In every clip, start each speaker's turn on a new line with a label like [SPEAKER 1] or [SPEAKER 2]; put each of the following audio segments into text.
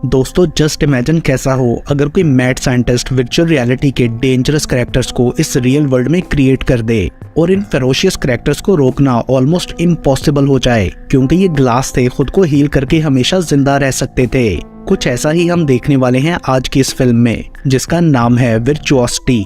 [SPEAKER 1] दोस्तों just imagine कैसा हो अगर कोई मैड साइंटिस्ट वर्चुअल रियलिटी के डेंजरस कैरेक्टर्स को इस रियल वर्ल्ड में क्रिएट कर दे और इन फेरोशियस कैरेक्टर्स को रोकना ऑलमोस्ट इम्पॉसिबल हो जाए, क्योंकि ये ग्लास थे खुद को हील करके हमेशा जिंदा रह सकते थे। कुछ ऐसा ही हम देखने वाले हैं आज की इस फिल्म में, जिसका नाम है वर्चुओसिटी।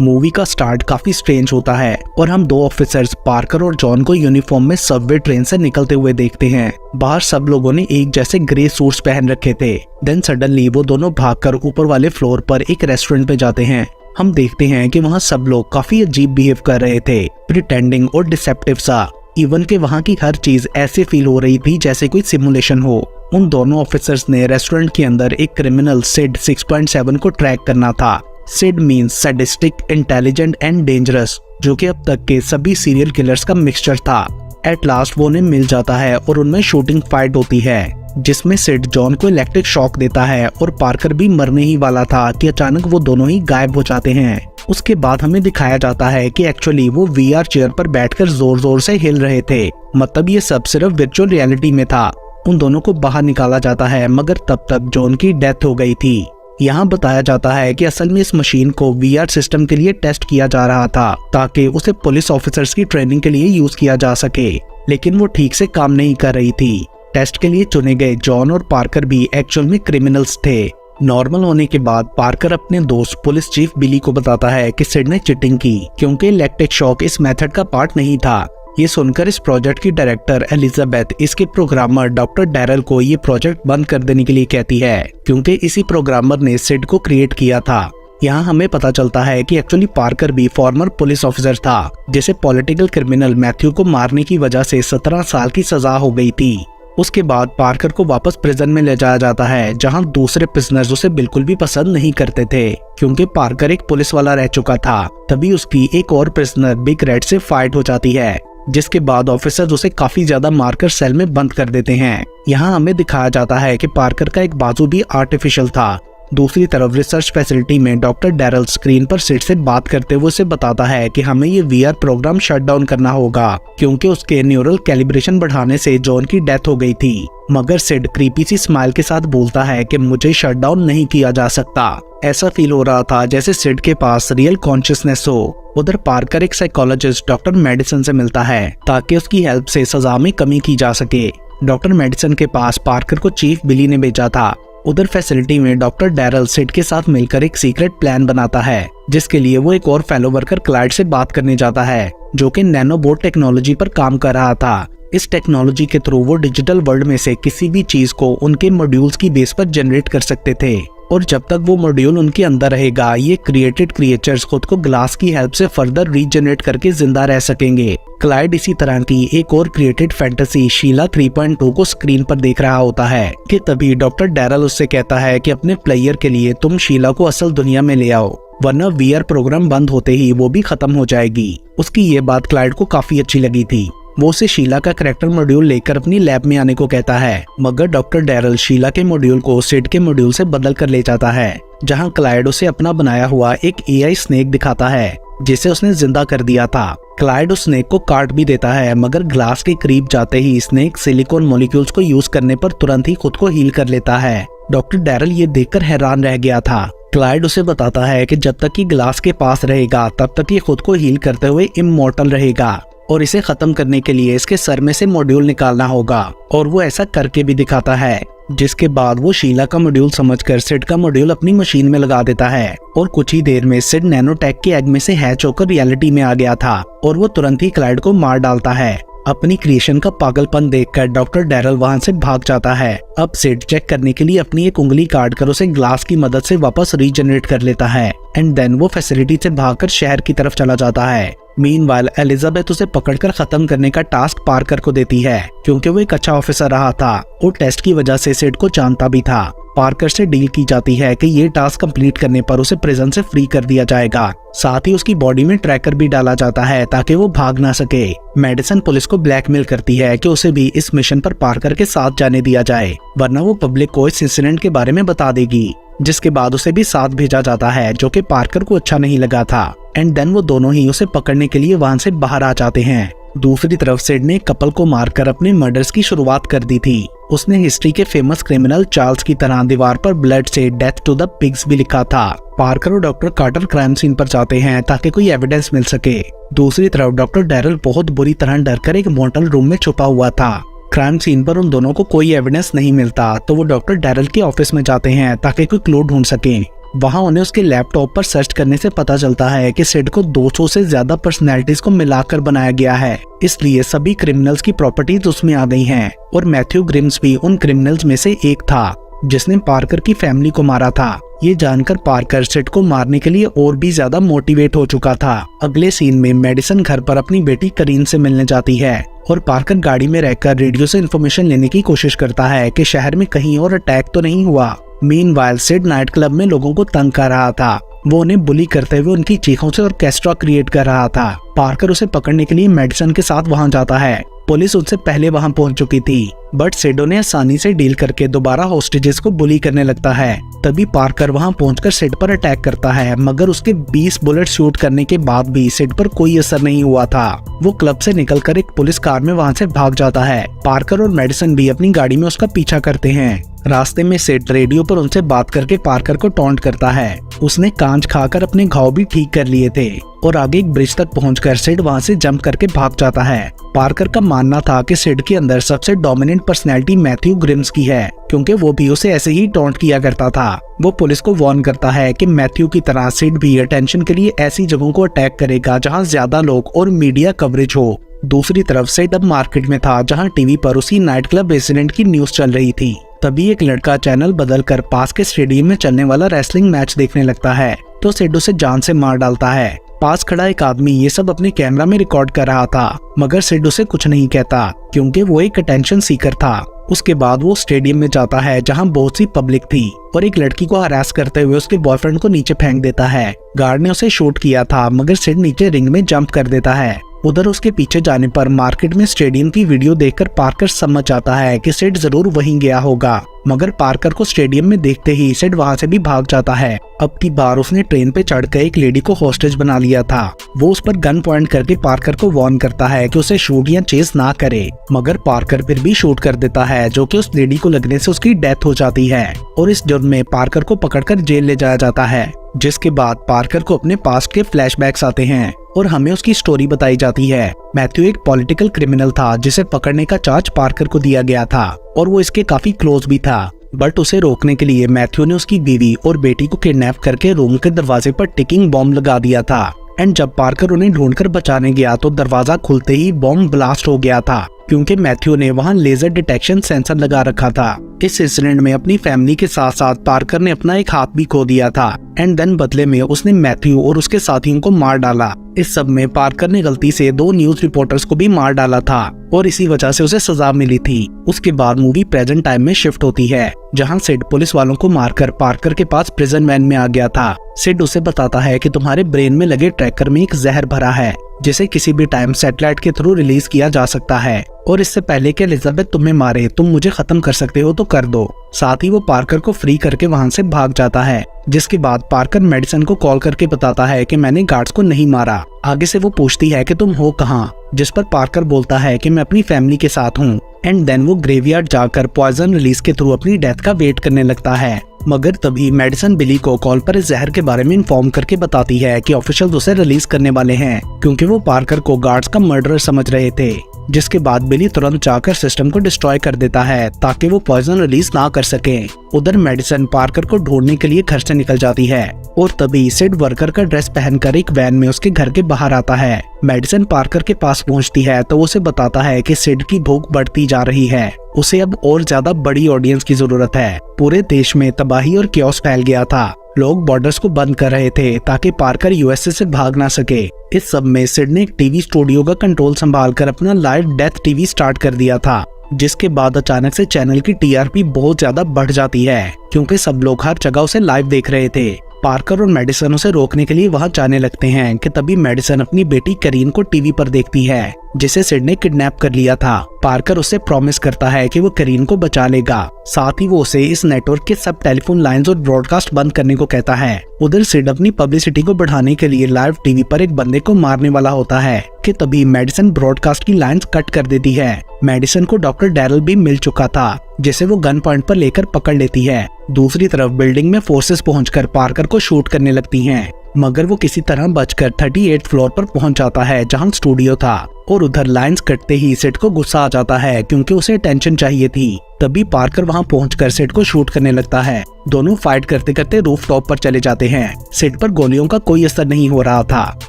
[SPEAKER 1] मूवी का स्टार्ट काफी स्ट्रेंज होता है और हम दो ऑफिसर्स पार्कर और जॉन को यूनिफॉर्म में सबवे ट्रेन से निकलते हुए देखते हैं। बाहर सब लोगों ने एक जैसे ग्रे सूट्स पहन रखे थे। देन सडनली वो दोनों भागकर ऊपर वाले फ्लोर पर एक रेस्टोरेंट पे जाते हैं। हम देखते हैं कि वहाँ सब लोग काफी अजीब बिहेव कर रहे थे, प्रिटेंडिंग और डिसेप्टिव सा। इवन के वहाँ की हर चीज ऐसे फील हो रही थी जैसे कोई सिमुलेशन हो। उन दोनों ऑफिसर्स ने रेस्टोरेंट के अंदर एक क्रिमिनल सिड 6.7 को ट्रैक करना था। SID means sadistic, intelligent and dangerous, जो कि अब तक के सभी सीरियल किलर्स का मिक्सचर था। एट लास्ट वो उन्हें मिल जाता है और उनमें शूटिंग फाइट होती है, जिसमें सिड जॉन को इलेक्ट्रिक शॉक देता है और पार्कर भी मरने ही वाला था कि अचानक वो दोनों ही गायब हो जाते हैं। उसके बाद हमें दिखाया जाता है कि एक्चुअली वो VR चेयर पर बैठकर जोर जोर से हिल रहे थे। मतलब ये सब सिर्फ वर्चुअल रियलिटी में था। उन दोनों को बाहर निकाला जाता है, मगर तब तक जॉन की डेथ हो गई थी। यहाँ बताया जाता है कि असल में इस मशीन को VR सिस्टम के लिए टेस्ट किया जा रहा था, ताकि उसे पुलिस ऑफिसर्स की ट्रेनिंग के लिए यूज किया जा सके, लेकिन वो ठीक से काम नहीं कर रही थी। टेस्ट के लिए चुने गए जॉन और पार्कर भी एक्चुअल में क्रिमिनल्स थे। नॉर्मल होने के बाद पार्कर अपने दोस्त पुलिस चीफ बिली को बताता है कि सिड ने चीटिंग की, क्योंकि इलेक्ट्रिक शॉक इस मेथड का पार्ट नहीं था। ये सुनकर इस प्रोजेक्ट की डायरेक्टर एलिजाबेथ इसके प्रोग्रामर डॉक्टर डैरल को ये प्रोजेक्ट बंद कर देने के लिए कहती है, क्योंकि इसी प्रोग्रामर ने सिड को क्रिएट किया था। यहाँ हमें पता चलता है कि एक्चुअली पार्कर भी फॉर्मर पुलिस ऑफिसर था, जिसे पॉलिटिकल क्रिमिनल मैथ्यू को मारने की वजह से 17 साल की सजा हो गई थी। उसके बाद पार्कर को वापस प्रिजन में ले जाया जाता है, जहां दूसरे प्रिजनर्स उसे बिल्कुल भी पसंद नहीं करते थे, क्योंकि पार्कर एक पुलिस वाला रह चुका था। तभी उसकी एक और प्रिजनर बिग रेड से फाइट हो जाती है, जिसके बाद ऑफिसर्स उसे काफी ज्यादा मारकर सेल में बंद कर देते हैं। यहाँ हमें दिखाया जाता है कि पार्कर का एक बाजू भी आर्टिफिशियल था। दूसरी तरफ रिसर्च फैसिलिटी में डॉक्टर डैरल स्क्रीन पर सिड से बात करते हुए उसे बताता है कि हमें ये VR प्रोग्राम शट डाउन करना होगा, क्योंकि उसके न्यूरल कैलिब्रेशन बढ़ाने से जॉन की डेथ हो गई थी। मगर सिड क्रीपी सी स्माइल के साथ बोलता है कि मुझे शट डाउन नहीं किया जा सकता। ऐसा फील हो रहा था जैसे सिड के पास रियल कॉन्शियसनेस हो। उधर पार्कर एक साइकोलॉजिस्ट डॉक्टर मेडिसन से मिलता है, ताकि उसकी हेल्प से सजा में कमी की जा सके। डॉक्टर मेडिसन के पास पार्कर को चीफ बिली ने भेजा था। उधर फैसिलिटी में डॉक्टर डैरल सिड के साथ मिलकर एक सीक्रेट प्लान बनाता है, जिसके लिए वो एक और फेलो वर्कर क्लाइड से बात करने जाता है, जो कि नैनोबोट टेक्नोलॉजी पर काम कर रहा था। इस टेक्नोलॉजी के थ्रू वो डिजिटल वर्ल्ड में से किसी भी चीज को उनके मॉड्यूल्स की बेस पर जनरेट कर सकते थे, और जब तक वो मॉड्यूल उनके अंदर रहेगा, ये क्रिएटेड क्रिएचर्स खुद को ग्लास की हेल्प से फर्दर रीजनरेट करके जिंदा रह सकेंगे। क्लाइड इसी तरह की एक और क्रिएटेड फैंटेसी शीला 3.2 को स्क्रीन पर देख रहा होता है कि तभी डॉक्टर डैरल उससे कहता है कि अपने प्लेयर के लिए तुम शीला को असल दुनिया में ले आओ, वरना VR प्रोग्राम बंद होते ही वो भी खत्म हो जाएगी। उसकी ये बात क्लाइड को काफी अच्छी लगी थी। वो उसे शीला का करैक्टर मॉड्यूल लेकर अपनी लैब में आने को कहता है, मगर डॉक्टर डैरल शीला के मॉड्यूल को सिड के मॉड्यूल से बदल कर ले जाता है, जहां क्लाइड उसे अपना बनाया हुआ एक AI स्नेक दिखाता है, जिसे उसने जिंदा कर दिया था। क्लाइड उस स्नेक को काट भी देता है, मगर ग्लास के करीब जाते ही स्नेक सिलिकॉन मॉलिक्यूल्स को यूज करने पर तुरंत ही खुद को हील कर लेता है। डॉक्टर डैरल ये देखकर हैरान रह गया था। क्लाइड उसे बताता है कि जब तक कि ग्लास के पास रहेगा, तब तक ये खुद को हील करते हुए इमॉर्टल रहेगा, और इसे खत्म करने के लिए इसके सर में से मॉड्यूल निकालना होगा, और वो ऐसा करके भी दिखाता है। जिसके बाद वो शीला का मॉड्यूल समझकर सिड का मॉड्यूल अपनी मशीन में लगा देता है, और कुछ ही देर में सिड नैनोटेक के एग में से हैच होकर रियलिटी में आ गया था, और वो तुरंत ही क्लाइड को मार डालता है। अपनी क्रिएशन का पागलपन देखकर डॉक्टर डैरल वहां से भाग जाता है। अब सिड चेक करने के लिए अपनी एक उंगली काट कर उसे ग्लास की मदद से वापस रीजनरेट कर लेता है, एंड देन वो फैसिलिटी से भागकर शहर की तरफ चला जाता है। मीनवाइल एलिजाबेथ उसे पकड़कर खत्म करने का टास्क पार्कर को देती है, क्योंकि वो एक अच्छा ऑफिसर रहा था और टेस्ट की वजह से सिड को जानता भी था। पार्कर से डील की जाती है कि ये टास्क कंप्लीट करने पर उसे प्रिजन से फ्री कर दिया जाएगा। साथ ही उसकी बॉडी में ट्रैकर भी डाला जाता है, ताकि वो भाग ना सके। मेडिसन पुलिस को ब्लैकमेल करती है कि उसे भी इस मिशन पर पार्कर के साथ जाने दिया जाए, वरना वो पब्लिक को इस इंसिडेंट के बारे में बता देगी। जिसके बाद उसे भी साथ भेजा जाता है, जो कि पार्कर को अच्छा नहीं लगा था। एंड देन वो दोनों ही उसे पकड़ने के लिए वहां से बाहर आ जाते हैं। दूसरी तरफ सिड ने कपल को मारकर अपने मर्डर्स की शुरुआत कर दी थी। उसने हिस्ट्री के फेमस क्रिमिनल चार्ल्स की तरह दीवार पर ब्लड से डेथ टू द पिग्स भी लिखा था। पार्कर और डॉक्टर कार्टर क्राइम सीन पर जाते हैं ताकि कोई एविडेंस मिल सके। दूसरी तरफ डॉक्टर डैरल बहुत बुरी तरह डरकर एक मोटल रूम में छुपा हुआ था। क्राइम सीन पर उन दोनों को कोई एविडेंस नहीं मिलता तो वो डॉक्टर डैरल के ऑफिस में जाते हैं ताकि कोई क्लू ढूंढ सके। वहां उन्हें उसके लैपटॉप पर सर्च करने से पता चलता है कि सिड को 200 से ज्यादा पर्सनैलिटीज को मिलाकर बनाया गया है, इसलिए सभी क्रिमिनल्स की प्रॉपर्टीज उसमें आ गई हैं और मैथ्यू ग्रिम्स भी उन क्रिमिनल्स में से एक था जिसने पार्कर की फैमिली को मारा था। ये जानकर पार्कर सिड को मारने के लिए और भी ज्यादा मोटिवेट हो चुका था। अगले सीन में मेडिसन घर पर अपनी बेटी करीन से मिलने जाती है और पार्कर गाड़ी में रहकर रेडियो से इन्फॉर्मेशन लेने की कोशिश करता है कि शहर में कहीं और अटैक तो नहीं हुआ। मीनवाइल सिड नाइट क्लब में लोगों को तंग कर रहा था। वो उन्हें बुली करते हुए उनकी चीखों से ऑर्केस्ट्रा क्रिएट कर रहा था। पार्कर उसे पकड़ने के लिए मेडिसन के साथ वहां जाता है। पुलिस उससे पहले वहां पहुंच चुकी थी, बट सिड उन्हें आसानी से डील करके दोबारा हॉस्टेजेस को बुली करने लगता है। तभी पार्कर वहां पहुंचकर सिड पर अटैक करता है, मगर उसके 20 बुलेट शूट करने के बाद भी सिड पर कोई असर नहीं हुआ था। वो क्लब से निकलकर एक पुलिस कार में वहां से भाग जाता है। पार्कर और मेडिसन भी अपनी गाड़ी में उसका पीछा करते हैं। रास्ते में सिड रेडियो पर उनसे बात करके पार्कर को टॉन्ट करता है। उसने कांच खाकर अपने घाव भी ठीक कर लिए थे और आगे एक ब्रिज तक पहुंचकर सिड वहां से जंप करके भाग जाता है। पार्कर का मानना था कि सिड के अंदर सबसे डोमिनेंट पर्सनैलिटी मैथ्यू ग्रिम्स की है, क्योंकि वो भी उसे ऐसे ही टॉन्ट किया करता था। वो पुलिस को वार्न करता है कि मैथ्यू की तरह सिड भी अटेंशन के लिए ऐसी जगहों को अटैक करेगा जहां ज्यादा लोग और मीडिया कवरेज हो। दूसरी तरफ सिड अब मार्केट में था, जहां टीवी पर उसी नाइट क्लब रेसिडेंट की न्यूज चल रही थी। तभी एक लड़का चैनल बदलकर पास के स्टेडियम में चलने वाला रेसलिंग मैच देखने लगता है तो सिड उसे जान से मार डालता है। पास खड़ा एक आदमी ये सब अपने कैमरा में रिकॉर्ड कर रहा था, मगर सिड उसे कुछ नहीं कहता क्योंकि वो एक अटेंशन सीकर था। उसके बाद वो स्टेडियम में जाता है जहां बहुत सी पब्लिक थी और एक लड़की को हरास करते हुए उसके बॉयफ्रेंड को नीचे फेंक देता है। गार्ड ने उसे शूट किया था, मगर सिड नीचे रिंग में जंप कर देता है। उधर उसके पीछे जाने पर मार्केट में स्टेडियम की वीडियो देखकर पार्कर समझ जाता है कि सिड जरूर वहीं गया होगा, मगर पार्कर को स्टेडियम में देखते ही सिड वहां से भी भाग जाता है। अब की बार उसने ट्रेन पे चढ़कर एक लेडी को हॉस्टेज बना लिया था। वो उस पर गन पॉइंट करके पार्कर को वार्न करता है कि उसे शूट या चेस ना करे, मगर पार्कर फिर भी शूट कर देता है, जो कि उस लेडी को लगने से उसकी डेथ हो जाती है और इस जुर्म में पार्कर को पकड़कर जेल ले जाया जाता है। जिसके बाद पार्कर को अपने पास्ट के फ्लैशबैक्स आते हैं और हमें उसकी स्टोरी बताई जाती है। मैथ्यू एक पॉलिटिकल क्रिमिनल था जिसे पकड़ने का चार्ज पार्कर को दिया गया था और वो इसके काफी क्लोज भी था, बट उसे रोकने के लिए मैथ्यू ने उसकी बीवी और बेटी को किडनैप करके रूम के दरवाजे पर टिकिंग बॉम्ब लगा दिया था। एंड जब पार्कर उन्हें ढूंढकर बचाने गया तो दरवाजा खुलते ही बॉम्ब ब्लास्ट हो गया था, क्योंकि मैथ्यू ने वहां लेजर डिटेक्शन सेंसर लगा रखा था। इस इंसिडेंट में अपनी फैमिली के साथ साथ पार्कर ने अपना एक हाथ भी खो दिया था एंड देन बदले में उसने मैथ्यू और उसके साथियों को मार डाला। इस सब में पार्कर ने गलती से 2 न्यूज रिपोर्टर्स को भी मार डाला था और इसी वजह से उसे सजा मिली थी। उसके बाद मूवी प्रेजेंट टाइम में शिफ्ट होती है, जहां सिड पुलिस वालों को मारकर पार्कर के पास प्रिजन वैन में आ गया था। सिड उसे बताता है कि तुम्हारे ब्रेन में लगे ट्रैकर में एक जहर भरा है जिसे किसी भी टाइम सैटेलाइट के थ्रू रिलीज किया जा सकता है और इससे पहले कि एलिजाबेथ तुम्हें मारे तुम मुझे खत्म कर सकते हो तो कर दो। साथ ही वो पार्कर को फ्री करके वहां से भाग जाता है। जिसके बाद पार्कर मेडिसन को कॉल करके बताता है कि मैंने गार्ड्स को नहीं मारा। आगे से वो पूछती है कि तुम हो कहाँ, जिस पर पार्कर बोलता है कि मैं अपनी फैमिली के साथ हूँ। एंड देन वो ग्रेवयार्ड जाकर पॉइजन रिलीज के थ्रू अपनी डेथ का वेट करने लगता है, मगर तभी मेडिसन बिली को कॉल पर इस जहर के बारे में इन्फॉर्म करके बताती है कि ऑफिशियल्स उसे रिलीज करने वाले हैं, क्योंकि वो पार्कर को गार्ड्स का मर्डरर समझ रहे थे। जिसके बाद बिली तुरंत जाकर सिस्टम को डिस्ट्रॉय कर देता है ताकि वो पॉइजन रिलीज ना कर सके। उधर मेडिसन पार्कर को ढूंढने के लिए घर से निकल जाती है और तभी सिड वर्कर का ड्रेस पहनकर एक वैन में उसके घर के बाहर आता है। मेडिसन पार्कर के पास पहुंचती है तो उसे बताता है कि सिड की भूख बढ़ती जा रही है, उसे अब और ज्यादा बड़ी ऑडियंस की जरूरत है। पूरे देश में तबाही और क्योस फैल गया था। लोग बॉर्डर्स को बंद कर रहे थे ताकि पार्कर यूएसए से भाग ना सके। इस सब में सिड ने एक टीवी स्टूडियो का कंट्रोल संभालकर अपना लाइव डेथ टीवी स्टार्ट कर दिया था, जिसके बाद अचानक से चैनल की टीआरपी बहुत ज्यादा बढ़ जाती है, क्योंकि सब लोग हर जगह उसे लाइव देख रहे थे। पार्कर और मेडिसन उसे रोकने के लिए वहां जाने लगते हैं कि तभी मेडिसन अपनी बेटी करीन को टीवी पर देखती है जिसे सिड ने किडनैप कर लिया था। पार्कर उसे प्रॉमिस करता है कि वो करीन को बचा लेगा। साथ ही वो उसे इस नेटवर्क के सब टेलीफोन लाइंस और ब्रॉडकास्ट बंद करने को कहता है। उधर सिड अपनी पब्लिसिटी को बढ़ाने के लिए लाइव टीवी पर एक बंदे को मारने वाला होता है कि तभी मेडिसन ब्रॉडकास्ट की लाइंस कट कर देती है। मेडिसन को डॉक्टर डैरल भी मिल चुका था, जिसे वो गन पॉइंट पर लेकर पकड़ लेती है। दूसरी तरफ बिल्डिंग में फोर्सेस पहुंचकर पार्कर को शूट करने लगती हैं, मगर वो किसी तरह बचकर 38 फ्लोर पर पहुंच जाता है जहां स्टूडियो था। और उधर लाइंस कटते ही सिड को गुस्सा आ जाता है क्योंकि उसे अटेंशन चाहिए थी। तभी पार्कर वहां पहुंचकर सिड को शूट करने लगता है। दोनों फाइट करते करते रूफ टॉप पर चले जाते हैं। सिड पर गोलियों का कोई असर नहीं हो रहा था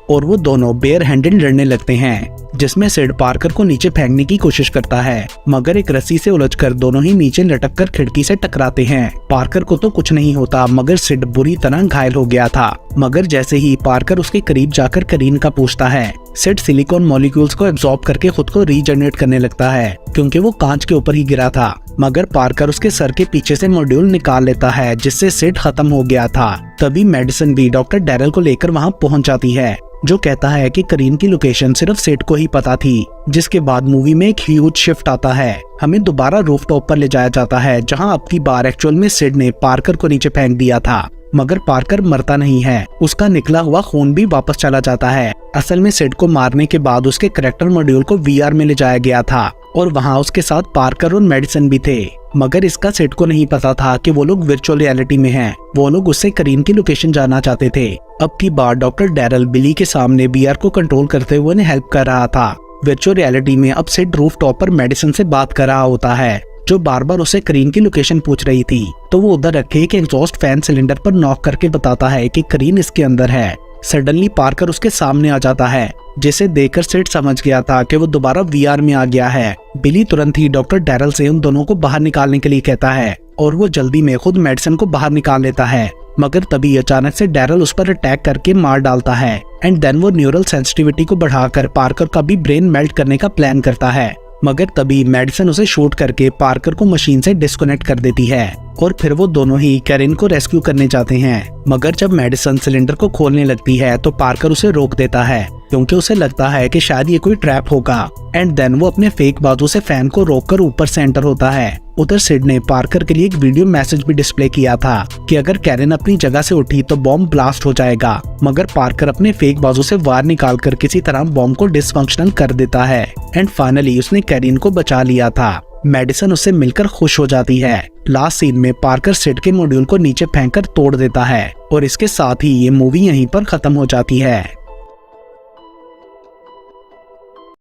[SPEAKER 1] और वो दोनों बेयर हैंडेड लड़ने लगते हैं, जिसमें सिड पार्कर को नीचे फेंकने की कोशिश करता है, मगर एक रस्सी से उलझकर दोनों ही नीचे लटक कर खिड़की से टकराते हैं। पार्कर को तो कुछ नहीं होता, मगर सिड बुरी तरह घायल हो गया था। मगर जैसे ही पार्कर उसके करीब जाकर करीन का पूछता है, सिड सिलिकॉन मॉलिक्यूल्स को एब्जॉर्ब करके खुद को रीजनरेट करने लगता है क्योंकि वो कांच के ऊपर ही गिरा था। मगर पार्कर उसके सर के पीछे से मॉड्यूल निकाल लेता है, जिससे सिड खत्म हो गया था। तभी मेडिसन भी डॉक्टर डैरल को लेकर वहां पहुंच जाती है, जो कहता है कि करीन की लोकेशन सिर्फ सिड को ही पता थी। जिसके बाद मूवी में एक ह्यूज शिफ्ट आता है। हमें दोबारा रूफ टॉप पर ले जाया जाता है, जहां अब की बार एक्चुअल में सिड ने पार्कर को नीचे फेंक दिया था, मगर पार्कर मरता नहीं है। उसका निकला हुआ खून भी वापस चला जाता है। असल में सिड को मारने के बाद उसके करैक्टर मॉड्यूल को वीआर में ले जाया गया था और वहां उसके साथ पार्कर और मेडिसन भी थे, मगर इसका सिड को नहीं पता था कि वो लोग वर्चुअल रियलिटी में हैं। वो लोग उससे करीन की लोकेशन जानना चाहते थे। अब की बार डॉक्टर डैरल बिली के सामने वीआर को कंट्रोल करते हुए उन्हें हेल्प कर रहा था। वर्चुअल रियलिटी में अब सिड रूफ टॉप पर मेडिसन से बात कर रहा होता है, जो बार बार उसे करीन की लोकेशन पूछ रही थी। तो वो उधर रखे एक एग्जॉस्ट फैन सिलेंडर पर नॉक करके बताता है कि करीन इसके अंदर है। सडनली पार्कर उसके सामने आ जाता है, जिसे देखकर सिड समझ गया था कि वो दोबारा वीआर में आ गया है। बिली तुरंत ही डॉक्टर डैरल से उन दोनों को बाहर निकालने के लिए कहता है और वो जल्दी में खुद मेडिसन को बाहर निकाल लेता है। मगर तभी अचानक से डैरल उस पर अटैक करके मार डालता है एंड देन वो न्यूरल सेंसिटिविटी को बढ़ाकर पार्कर का भी ब्रेन मेल्ट करने का प्लान करता है। मगर तभी मेडिसन उसे शूट करके पार्कर को मशीन से डिस्कनेक्ट कर देती है और फिर वो दोनों ही कैरिन को रेस्क्यू करने जाते हैं। मगर जब मेडिसन सिलेंडर को खोलने लगती है तो पार्कर उसे रोक देता है क्योंकि उसे लगता है कि शायद ये कोई ट्रैप होगा। एंड देन वो अपने फेक बाजू से फैन को रोककर ऊपर से एंटर होता है। उधर सिड ने पार्कर के लिए एक वीडियो मैसेज भी डिस्प्ले किया था कि अगर कैरिन अपनी जगह से उठी तो बॉम्ब ब्लास्ट हो जाएगा, मगर पार्कर अपने फेक बाजू से वार निकालकर किसी तरह बॉम्ब को डिसफंक्शनल कर देता है एंड फाइनली उसने कैरिन को बचा लिया था। मेडिसन उससे मिलकर खुश हो जाती है। लास्ट सीन में पार्कर सिड के मॉड्यूल को नीचे फेंककर तोड़ देता है और इसके साथ ही ये मूवी यहीं पर खत्म हो जाती है।